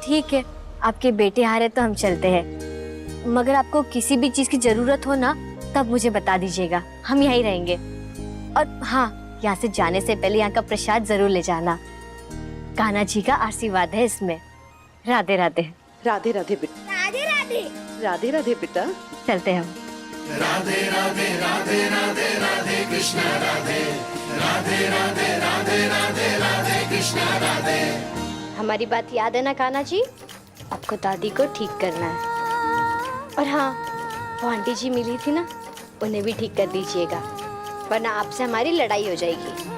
ठीक है, आपके बेटे आ रहे तो हम चलते हैं, मगर आपको किसी भी चीज की जरूरत हो ना तब मुझे बता दीजिएगा, हम यहीं रहेंगे। और हाँ, यहाँ से जाने से पहले यहाँ का प्रसाद जरूर ले जाना, कान्हा जी का आशीर्वाद है इसमें। राधे राधे। राधे राधे बेटा। राधे राधे। राधे राधे बेटा। चलते हैं हम। राधे राधे राधे राधे राधे कृष्ण राधे, राधे राधे राधे राधे राधे कृष्ण राधे। हमारी बात याद है ना कान्हा जी, आपको दादी को ठीक करना है। और हाँ, वो आंटी जी मिली थी ना, उन्हें भी ठीक कर दीजिएगा, वरना आपसे हमारी लड़ाई हो जाएगी।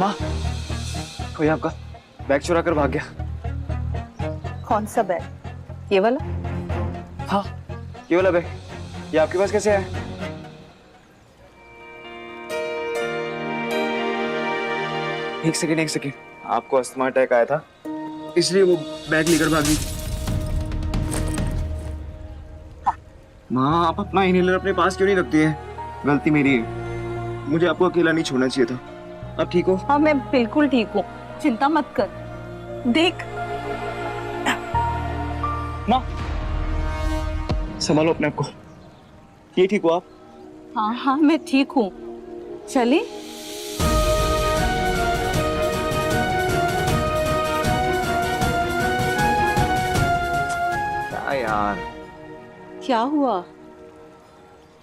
माँ, कोई आपका बैग चुरा कर भाग गया। कौन सा बैग? ये वाला? हाँ, ये वाला बैग। ये आपके पास कैसे आया? एक सेकेंड, आपको अस्थमा अटैक आया था इसलिए वो बैग लेकर भागी। माँ, आप अपना इनहेलर अपने पास क्यों नहीं रखती है? गलती मेरी है, मुझे आपको अकेला नहीं छोड़ना चाहिए था। आप ठीक हो? हाँ, मैं बिल्कुल ठीक हूँ, चिंता मत कर। देख माँ, संभालो अपने आप को। ये ठीक हो आप? हाँ हाँ, मैं ठीक हूँ। चले? क्या यार? क्या हुआ?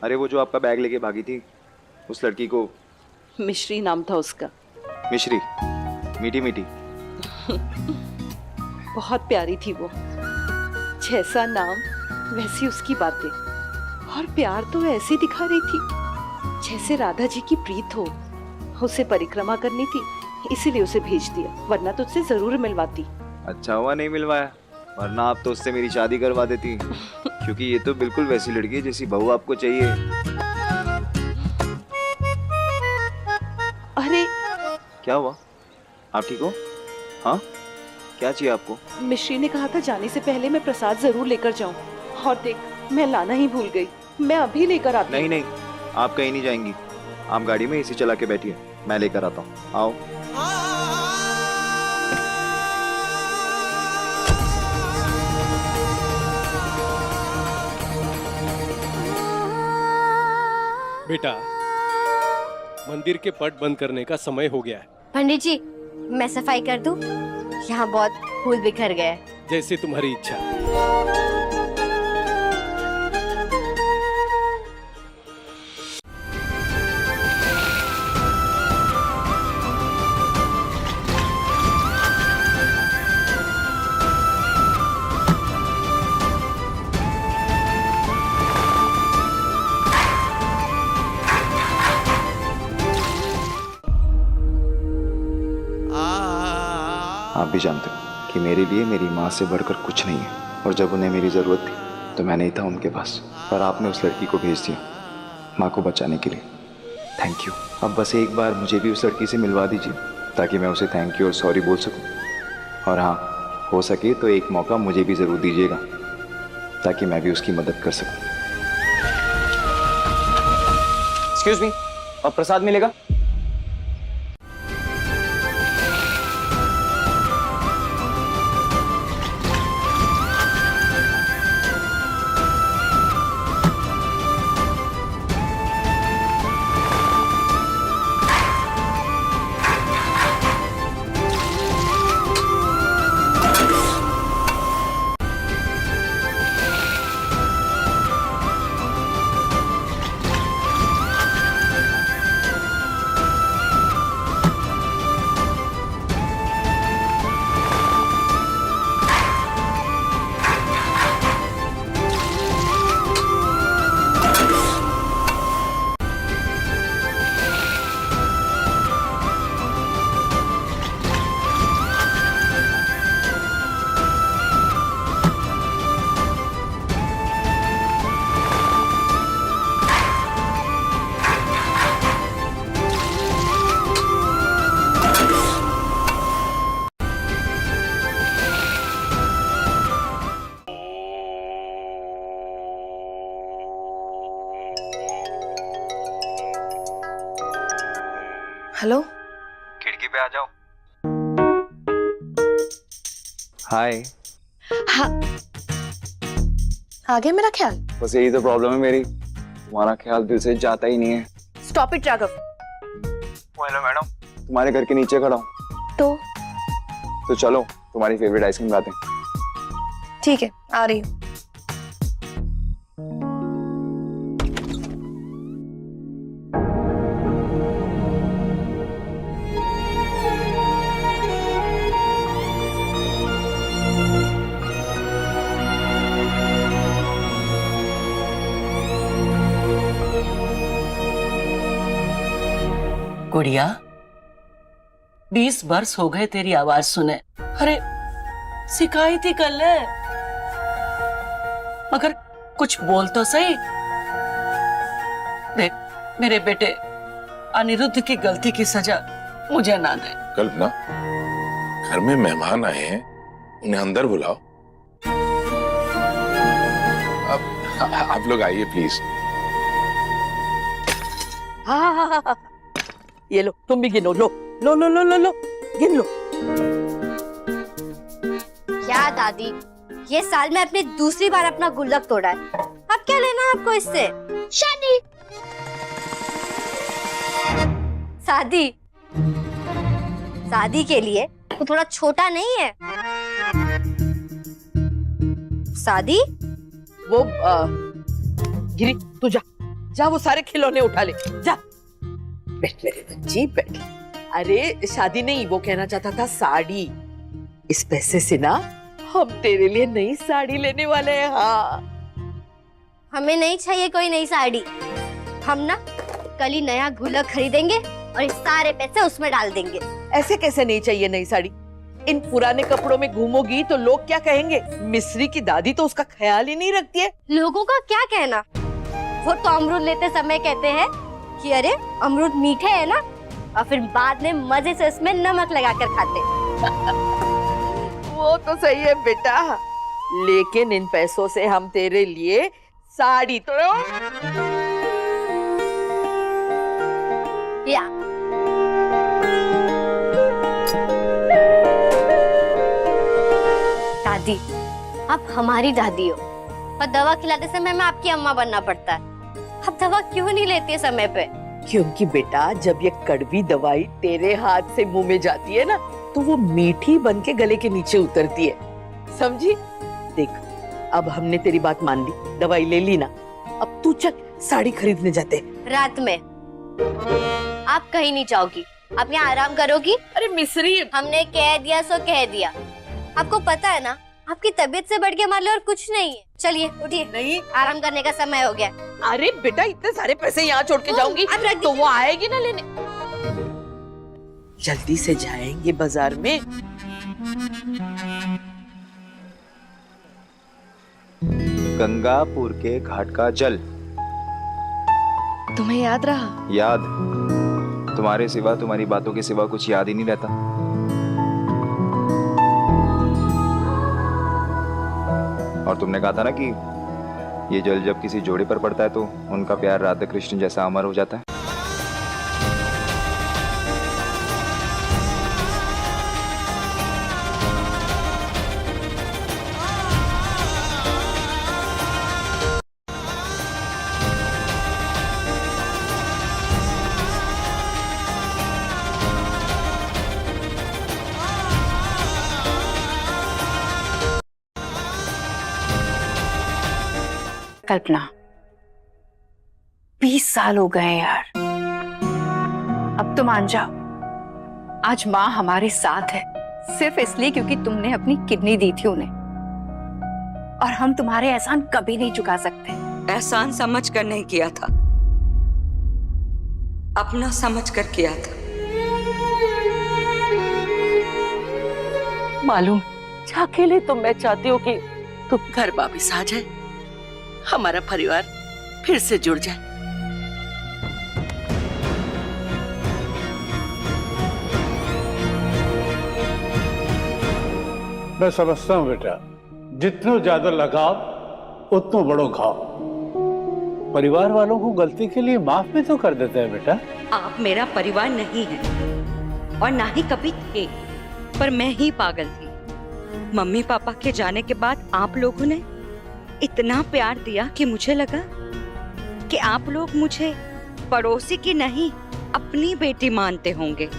अरे वो जो आपका बैग लेके भागी थी, उस लड़की को। मिश्री नाम था उसका। मिश्री? मीठी मीठी। बहुत प्यारी थी वो, जैसा नाम वैसी उसकी बातें, और प्यार तो ऐसे दिखा रही थी जैसे राधा जी की प्रीत हो। उसे परिक्रमा करनी थी, इसीलिए उसे भेज दिया, वरना तो उससे जरूर मिलवाती। अच्छा हुआ नहीं मिलवाया, वरना आप तो उससे मेरी शादी करवा देती। क्योंकि ये तो बिल्कुल वैसी लड़की है जैसी बहू आपको चाहिए। अरे क्या हुआ? आप ठीक हो? हाँ, क्या चाहिए आपको? मिश्री ने कहा था जाने से पहले मैं प्रसाद जरूर लेकर जाऊं, और देख मैं लाना ही भूल गई। मैं अभी लेकर आती हूँ। नहीं, आप कहीं नहीं जाएंगी। आप गाड़ी में एसी चला के बैठिए, मैं लेकर आता हूँ। आओ। बेटा, मंदिर के पट बंद करने का समय हो गया है। पंडित जी, मैं सफाई कर दूं? यहाँ बहुत फूल बिखर गए। जैसे तुम्हारी इच्छा। आप भी जानते हो कि मेरे लिए मेरी माँ से बढ़कर कुछ नहीं है, और जब उन्हें मेरी ज़रूरत थी तो मैं नहीं था उनके पास, पर आपने उस लड़की को भेज दिया माँ को बचाने के लिए। Thank you. अब बस एक बार मुझे भी उस लड़की से मिलवा दीजिए, ताकि मैं उसे थैंक यू और सॉरी बोल सकूं। और हाँ, हो सके तो एक मौका मुझे भी ज़रूर दीजिएगा, ताकि मैं भी उसकी मदद कर सकूं। एक्सक्यूज मी, और प्रसाद मिलेगा? हेलो, खिड़की पे आ जाओ। हाय। हाँ, आ गया मेरा ख्याल। बस यही तो प्रॉब्लम है मेरी, तुम्हारा ख्याल दिल से जाता ही नहीं है। Stop it Raghav. Hello madam, तुम्हारे घर के नीचे खड़ा हूँ। तो चलो तुम्हारी फेवरेट आइसक्रीम खाते हैं। ठीक है, आ रही हूँ। गुड़िया, 20 वर्ष हो गए तेरी आवाज सुने। अरे सिखाई थी कल है, मगर कुछ बोल तो सही। देख, मेरे बेटे अनिरुद्ध की गलती की सजा मुझे ना दे। कल्पना, घर में मेहमान आए हैं, उन्हें अंदर बुलाओ। अब आप लोग आइए प्लीज। हाँ, ये लो, तुम भी गिनो। लो लो लो लो लो लो, गिन लो। क्या दादी, ये साल में आपने दूसरी बार अपना गुल्लक तोड़ा है। अब क्या लेना है आपको इससे? शादी। शादी? शादी के लिए तो थोड़ा छोटा नहीं है? शादी? वो गिरी, तू जा वो सारे खिलौने उठा ले, जा। बैठ मेरे बच्ची, बैठ। अरे शादी नहीं, वो कहना चाहता था साड़ी। इस पैसे से ना हम तेरे लिए नई साड़ी लेने वाले हैं। हाँ, हमें नहीं चाहिए कोई नई साड़ी। हम ना कल ही नया गुल्लक खरीदेंगे और ये सारे पैसे उसमें डाल देंगे। ऐसे कैसे नहीं चाहिए नई साड़ी? इन पुराने कपड़ों में घूमोगी तो लोग क्या कहेंगे? मिस्री की दादी तो उसका ख्याल ही नहीं रखती है। लोगों का क्या कहना? वो तो अमरूद लेते समय कहते हैं कि अरे अमरूद मीठे है ना, और फिर बाद में मजे से उसमें नमक लगाकर खाते। वो तो सही है बेटा, लेकिन इन पैसों से हम तेरे लिए साड़ी तो या दादी, आप हमारी दादी हो और दवा खिलाते समय हमें आपकी अम्मा बनना पड़ता है। आप दवा क्यों नहीं लेती समय पे? क्योंकि बेटा, जब ये कड़वी दवाई तेरे हाथ से मुंह में जाती है ना, तो वो मीठी बन के गले के नीचे उतरती है, समझी? देख, अब हमने तेरी बात मान ली, दवाई ले ली ना, अब तू चल साड़ी खरीदने जाते हैं। रात में आप कहीं नहीं जाओगी, आप यहाँ आराम करोगी। अरे मिस्री, हमने कह दिया सो कह दिया। आपको पता है ना, आपकी तबीयत से बढ़ के हमारे लिए और कुछ नहीं है। चलिए उठिए, नहीं, आराम करने का समय हो गया। अरे बेटा, इतने सारे पैसे यहाँ छोड़ के जाऊंगी अब रख तो दीजिए। वो आएगी ना लेने। जल्दी से जाएंगे बाजार में। गंगापुर के घाट का जल। तुम्हें याद रहा? याद? तुम्हारे सिवा, तुम्हारी बातों के सिवा कुछ याद ही नहीं रहता। और तुमने कहा था ना कि ये जल जब किसी जोड़े पर पड़ता है तो उनका प्यार राधा कृष्ण जैसा अमर हो जाता है। कल्पना, 20 साल हो गए यार। अब तो मान जाओ, आज माँ हमारे साथ है सिर्फ इसलिए क्योंकि तुमने अपनी किडनी दी थी उन्हें, और हम तुम्हारे एहसान कभी नहीं चुका सकते। एहसान समझ कर नहीं किया था, अपना समझ कर किया था। मालूम, जाके ले तो मैं चाहती हूँ कि तुम घर वापिस आ जाए, हमारा परिवार फिर से जुड़ जाए। मैं समझता हूँ बेटा, जितना ज्यादा लगाव उतना बड़ो घाव। परिवार वालों को गलती के लिए माफ भी तो कर देते हैं बेटा। आप मेरा परिवार नहीं है और ना ही कभी थे, पर मैं ही पागल थी। मम्मी पापा के जाने के बाद आप लोगों ने इतना प्यार दिया कि मुझे लगा कि आप लोग मुझे पड़ोसी की नहीं अपनी बेटी मानते होंगे,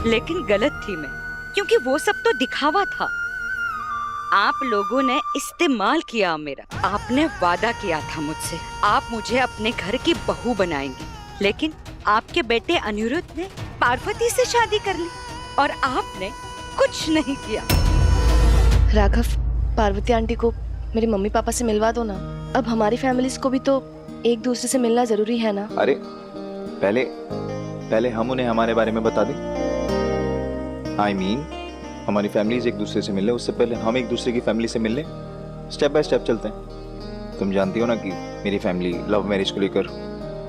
लेकिन गलत थी मैं, क्योंकि वो सब तो दिखावा था। आप लोगों ने इस्तेमाल किया मेरा। आपने वादा किया था मुझसे, आप मुझे अपने घर की बहू बनाएंगे, लेकिन आपके बेटे अनिरुद्ध ने पार्वती से शादी कर ली और आपने कुछ नहीं किया। राघव, पार्वती आंटी को मेरे मम्मी पापा से मिलवा दो ना। अब हमारी फैमिलीज को भी तो एक दूसरे से मिलना जरूरी है ना। अरे पहले हम उन्हें हमारे बारे में बता दें। आई मीन हमारी फैमिलीज एक दूसरे से मिल ले, उससे पहले हम एक दूसरे की फैमिली से मिल ले। स्टेप बाय स्टेप चलते हैं। तुम जानती हो ना कि मेरी फैमिली लव मैरिज को लेकर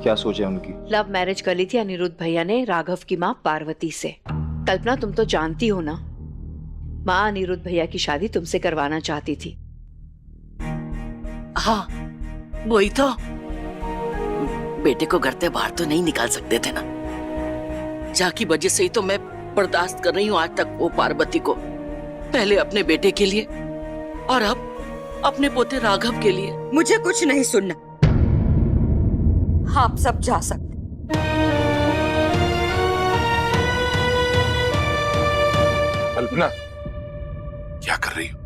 क्या सोच है उनकी। लव मैरिज कर ली थी अनिरुद्ध भैया ने राघव की माँ पार्वती से। कल्पना, तुम तो जानती हो ना, माँ अनिरुद्ध भैया की शादी तुमसे करवाना चाहती थी। हाँ, वही तो। बेटे को घर से बाहर तो नहीं निकाल सकते थे ना। जा की वजह से ही तो मैं बर्दाश्त कर रही हूँ आज तक वो पार्वती को। पहले अपने बेटे के लिए और अब अपने पोते राघव के लिए। मुझे कुछ नहीं सुनना, आप सब जा सकते। कल्पना, क्या कर रही हो?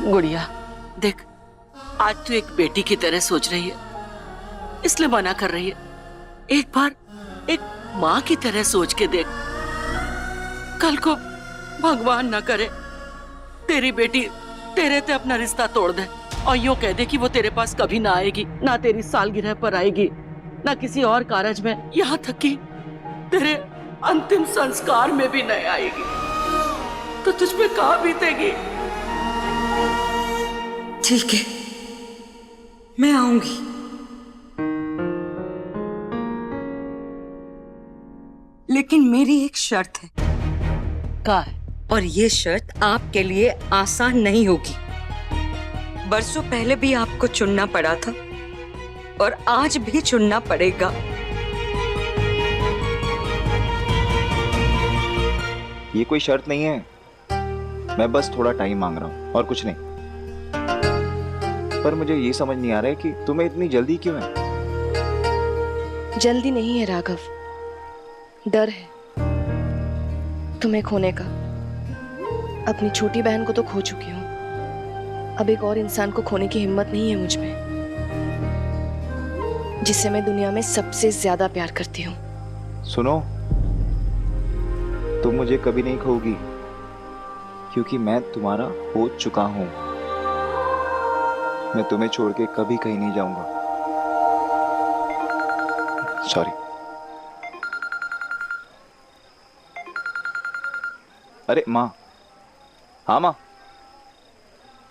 गुड़िया, देख, आज तू एक बेटी की तरह सोच रही है, इसलिए मना कर रही है। एक बार एक माँ की तरह सोच के देख। कल को भगवान न करे तेरी बेटी तेरे से अपना रिश्ता तोड़ दे और यूं कह दे कि वो तेरे पास कभी ना आएगी, ना तेरी सालगिरह पर आएगी, ना किसी और कारज में, यहाँ तक कि तेरे अंतिम संस्कार में भी नहीं आएगी, तो तुझ पे कहाँ बीतेगी? ठीक है, मैं आऊंगी। लेकिन मेरी एक शर्त है। क्या है? और ये शर्त आपके लिए आसान नहीं होगी। बरसों पहले भी आपको चुनना पड़ा था और आज भी चुनना पड़ेगा। ये कोई शर्त नहीं है, मैं बस थोड़ा टाइम मांग रहा हूँ और कुछ नहीं। पर मुझे ये समझ नहीं आ रहा है कि तुम्हें इतनी जल्दी क्यों है। जल्दी नहीं है राघव, डर है तुम्हें खोने का। अपनी छोटी बहन को तो खो चुकी हूँ, अब एक और इंसान को खोने की हिम्मत नहीं है मुझ में, जिससे मैं दुनिया में सबसे ज्यादा प्यार करती हूँ। सुनो, तुम मुझे कभी नहीं खोगी, क्योंकि मैं तुम्हारा हो चुका हूँ। मैं तुम्हें छोड़ के कभी कहीं नहीं जाऊंगा। सॉरी। अरे माँ, हाँ माँ,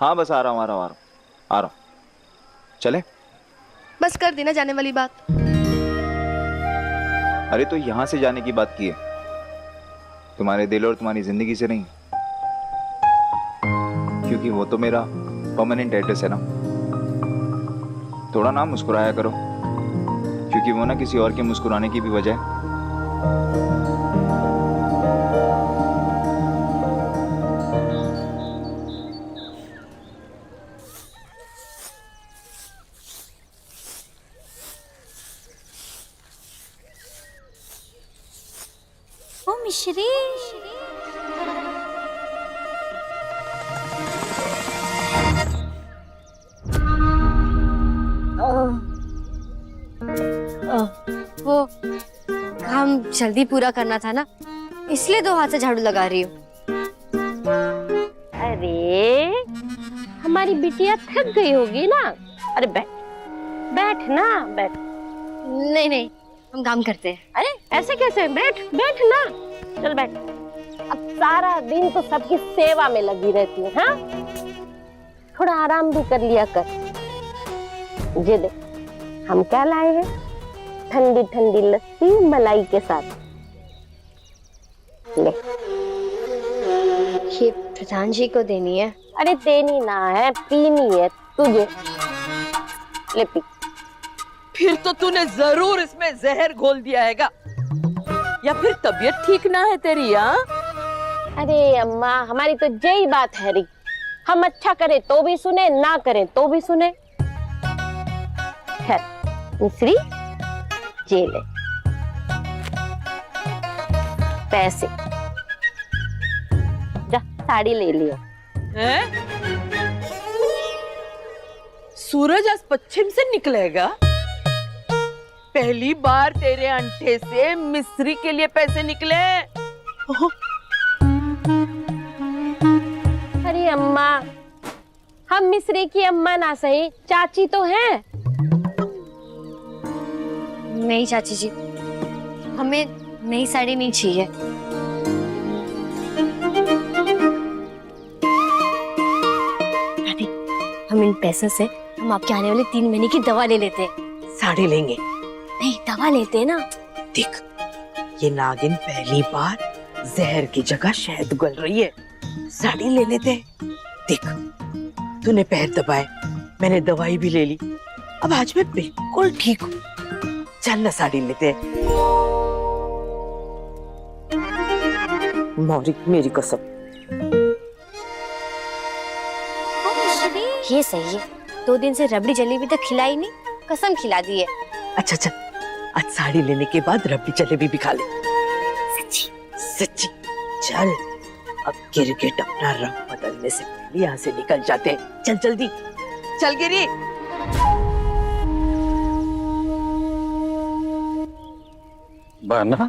हाँ बस आ रहा हूँ। चले? बस कर देना जाने वाली बात। अरे तो यहां से जाने की बात की है, तुम्हारे दिल और तुम्हारी जिंदगी से नहीं, क्योंकि वो तो मेरा परमानेंट एड्रेस है ना। थोड़ा ना मुस्कुराया करो, क्योंकि वो ना किसी और के मुस्कुराने की भी वजह है। ओ मिश्री, वो काम जल्दी पूरा करना था ना, इसलिए 2 हाथ से झाड़ू लगा रही हूँ। अरे हमारी बिटिया थक गई होगी ना। अरे बैठ बैठ ना, बैठ। नहीं, हम काम करते हैं। अरे ऐसे कैसे? बैठ बैठ ना, चल बैठ। अब सारा दिन तो सबकी सेवा में लगी रहती है। हाँ, थोड़ा आराम भी कर लिया कर। ये देख, हम क्या लाए हैं? ठंडी ठंडी लस्सी मलाई के साथ। ले, ये प्रधान जी को देनी है। अरे देनी ना है, पीनी है तुझे। ले पी। फिर तो तूने जरूर इसमें जहर घोल दिया हैगा। या फिर तबीयत ठीक ना है तेरी? हाँ, अरे अम्मा, हमारी तो यही बात है री, हम अच्छा करें तो भी सुने, ना करें तो भी सुने। खैर मिश्री, ये ले पैसे, जा साड़ी ले लियो। हैं? सूरज आज पश्चिम से निकलेगा? पहली बार तेरे अंठे से मिस्री के लिए पैसे निकले। अरे अम्मा, हम मिश्री की अम्मा ना सही, चाची तो हैं। नहीं चाची जी, हमें नई साड़ी नहीं चाहिए। दादी, हम इन पैसों से हम आपके आने वाले 3 महीने की दवा ले लेते हैं। साड़ी लेंगे? नहीं, दवा लेते हैं ना। देख, ये नागिन पहली बार जहर की जगह शहद गल रही है, साड़ी ले लेते हैं। देख, तूने पैर दबाए, मैंने दवाई भी ले ली, अब आज मैं बिल्कुल ठीक हूँ। चल ना साड़ी लेते हैं। मौरी, मेरी कसम। ये सही है, 2 दिन से रबड़ी जलेबी तक खिलाई नहीं, कसम खिला दी है। अच्छा चल, आज साड़ी लेने के बाद रबड़ी जलेबी भी खा ले। सच्ची? सच्ची। चल, अब गिरगिट अपना रंग बदलने से पहले यहाँ से निकल जाते हैं। चल जल्दी, चल गिरी। बना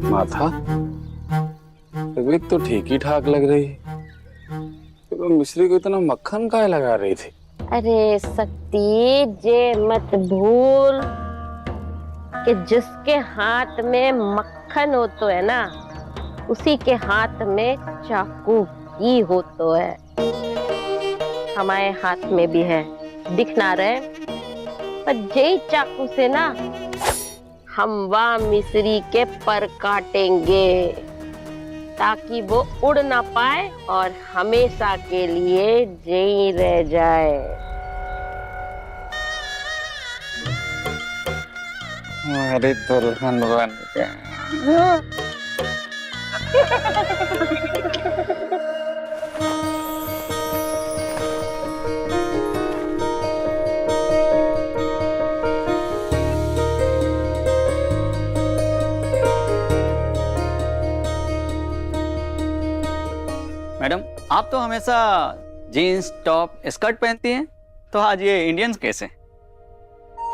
माथा तबीयत तो ठीक ही ठाक लग रही है, तो मिश्री को इतना मक्खन काहे लगा रही थी? अरे शक्ति, जे मत भूल कि जिसके हाथ में मक्खन हो तो है ना, उसी के हाथ में चाकू भी हो तो है। हमारे हाथ में भी है, दिख ना रहे, पर जय चाकू से ना हम वह मिश्री के पर काटेंगे ताकि वो उड़ ना पाए और हमेशा के लिए जई रह जाए। अरे दुल्हन बन गया। मैडम, आप तो हमेशा जीन्स टॉप स्कर्ट पहनती हैं, तो आज ये इंडियंस कैसे?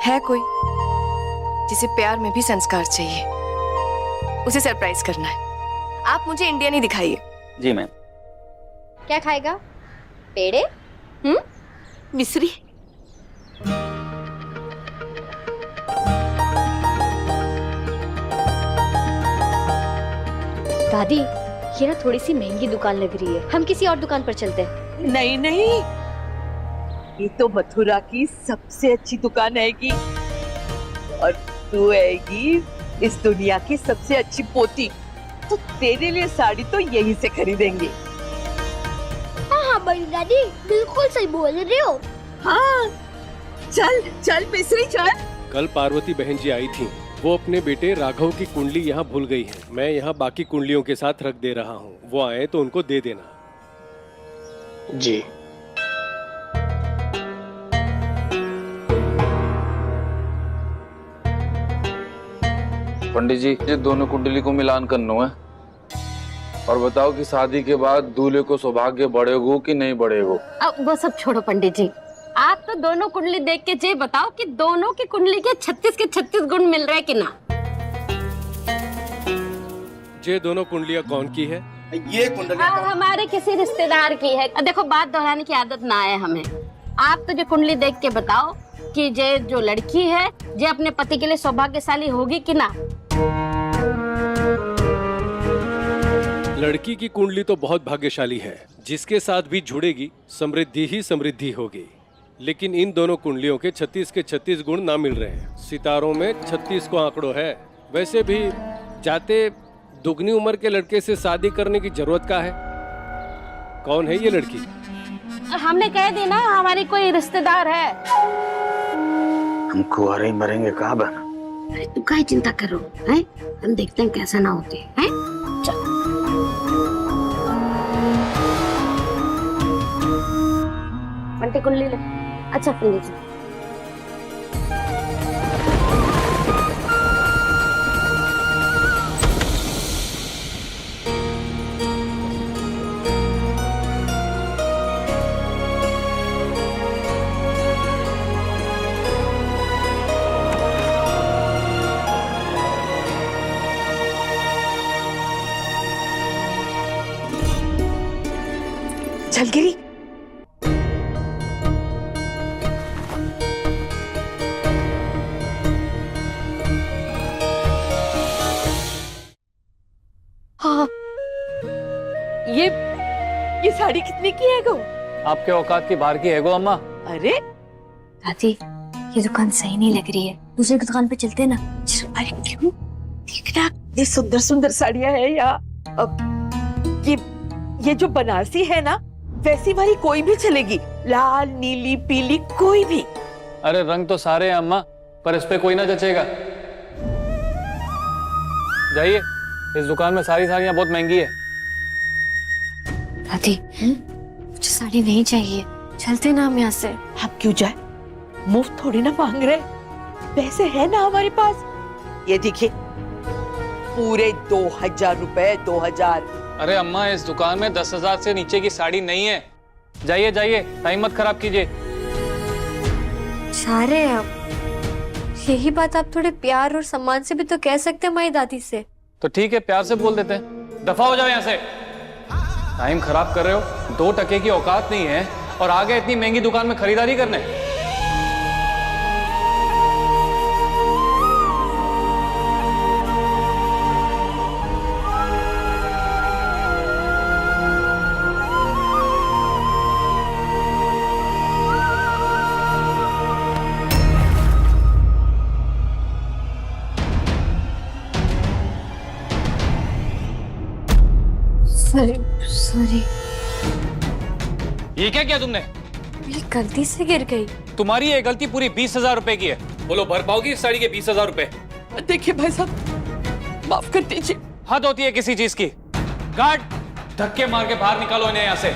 है कोई जिसे प्यार में भी संस्कार चाहिए, उसे सरप्राइज करना है। आप मुझे इंडियन ही दिखाइए। जी मैम। क्या खाएगा? पेड़े? मिश्री। दादी, ये ना थोड़ी सी महंगी दुकान लग रही है, हम किसी और दुकान पर चलते हैं। नहीं नहीं, ये तो मथुरा की सबसे अच्छी दुकान हैगी, और तू हैगी इस दुनिया की सबसे अच्छी पोती, तो तेरे लिए साड़ी तो यहीं से खरीदेंगे। हाँ बड़ी दादी, बिल्कुल सही बोल रही हो। हाँ, चल चल मिश्री चल। कल पार्वती बहन जी आई थी, वो अपने बेटे राघव की कुंडली यहाँ भूल गई है। मैं यहाँ बाकी कुंडलियों के साथ रख दे रहा हूँ, वो आए तो उनको दे देना। जी। पंडित जी, ये दोनों कुंडली को मिलान करना है, और बताओ कि शादी के बाद दूल्हे को सौभाग्य बढ़ेगो कि नहीं बढ़ेगो? अब वो सब छोड़ो पंडित जी, आप तो दोनों कुंडली देख के ये बताओ कि दोनों की कुंडली के 36 के 36 गुण मिल रहे कि ना। ये दोनों कुंडलियाँ कौन की है? ये कुंडली हमारे किसी रिश्तेदार की है। देखो, बात दोहराने की आदत ना आए हमें। आप तो जो कुंडली देख के बताओ कि ये जो लड़की है ये अपने पति के लिए सौभाग्यशाली होगी कि ना। लड़की की कुंडली तो बहुत भाग्यशाली है, जिसके साथ भी जुड़ेगी समृद्धि ही समृद्धि होगी। लेकिन इन दोनों कुंडलियों के 36 के 36 गुण ना मिल रहे हैं। सितारों में 36 को आंकड़ो है। वैसे भी जाते दुगनी उम्र के लड़के से शादी करने की जरूरत क्या है? कौन है ये लड़की? हमने कह दी ना, हमारी कोई रिश्तेदार है। हम कुंवारे ही मरेंगे कहाँ बहना? अरे तू काहे चिंता करो, हैं? हम देखते हैं कैसा ना होते हैं। चल बंटे को ले ले। अच्छा फिर ले जा। चल गिरी। हाँ, ये साड़ी कितने की है गो? आपके औकात की बाहर की है गो अम्मा। अरे दादी, ये दुकान सही नहीं लग रही है, दूसरी दुकान पे चलते हैं ना। अरे क्यों? देखना ये सुंदर सुंदर साड़ियां है यहाँ। अब ये जो बनारसी है ना, वैसी वाली कोई भी चलेगी, लाल नीली पीली कोई भी। अरे रंग तो सारे हैं अम्मा, पर इस पे कोई ना जचेगा। जाइए, इस दुकान में सारी साड़ियां बहुत महंगी है। दादी, मुझे साड़ी नहीं चाहिए, चलते ना हम यहाँ से। हम क्यों जाए? मुफ्त थोड़ी ना मांग रहे, पैसे है ना हमारे पास। ये देखिए, पूरे 2000 रुपए, 2000। अरे अम्मा, इस दुकान में 10,000 से नीचे की साड़ी नहीं है। जाइए जाइए, टाइम मत खराब कीजिए। जा रहे हैं आप। यही बात आप थोड़े प्यार और सम्मान से भी तो कह सकते हैं हमारी दादी से। तो ठीक है, प्यार से बोल देते हैं। दफा हो जाओ यहाँ से। टाइम खराब कर रहे हो, 2 टके की औकात नहीं है और आ गए इतनी महंगी दुकान में खरीदारी करने। सॉरी, ये क्या किया तुमने? मेरी गलती से गिर गई। तुम्हारी ये गलती पूरी 20,000 रुपए की है। बोलो, भर पाओगी इस साड़ी के 20,000 रुपए? देखिए भाई साहब, माफ कर दीजिए। हद होती है किसी चीज की। गार्ड, धक्के मार के बाहर निकालो इन्हें यहाँ से।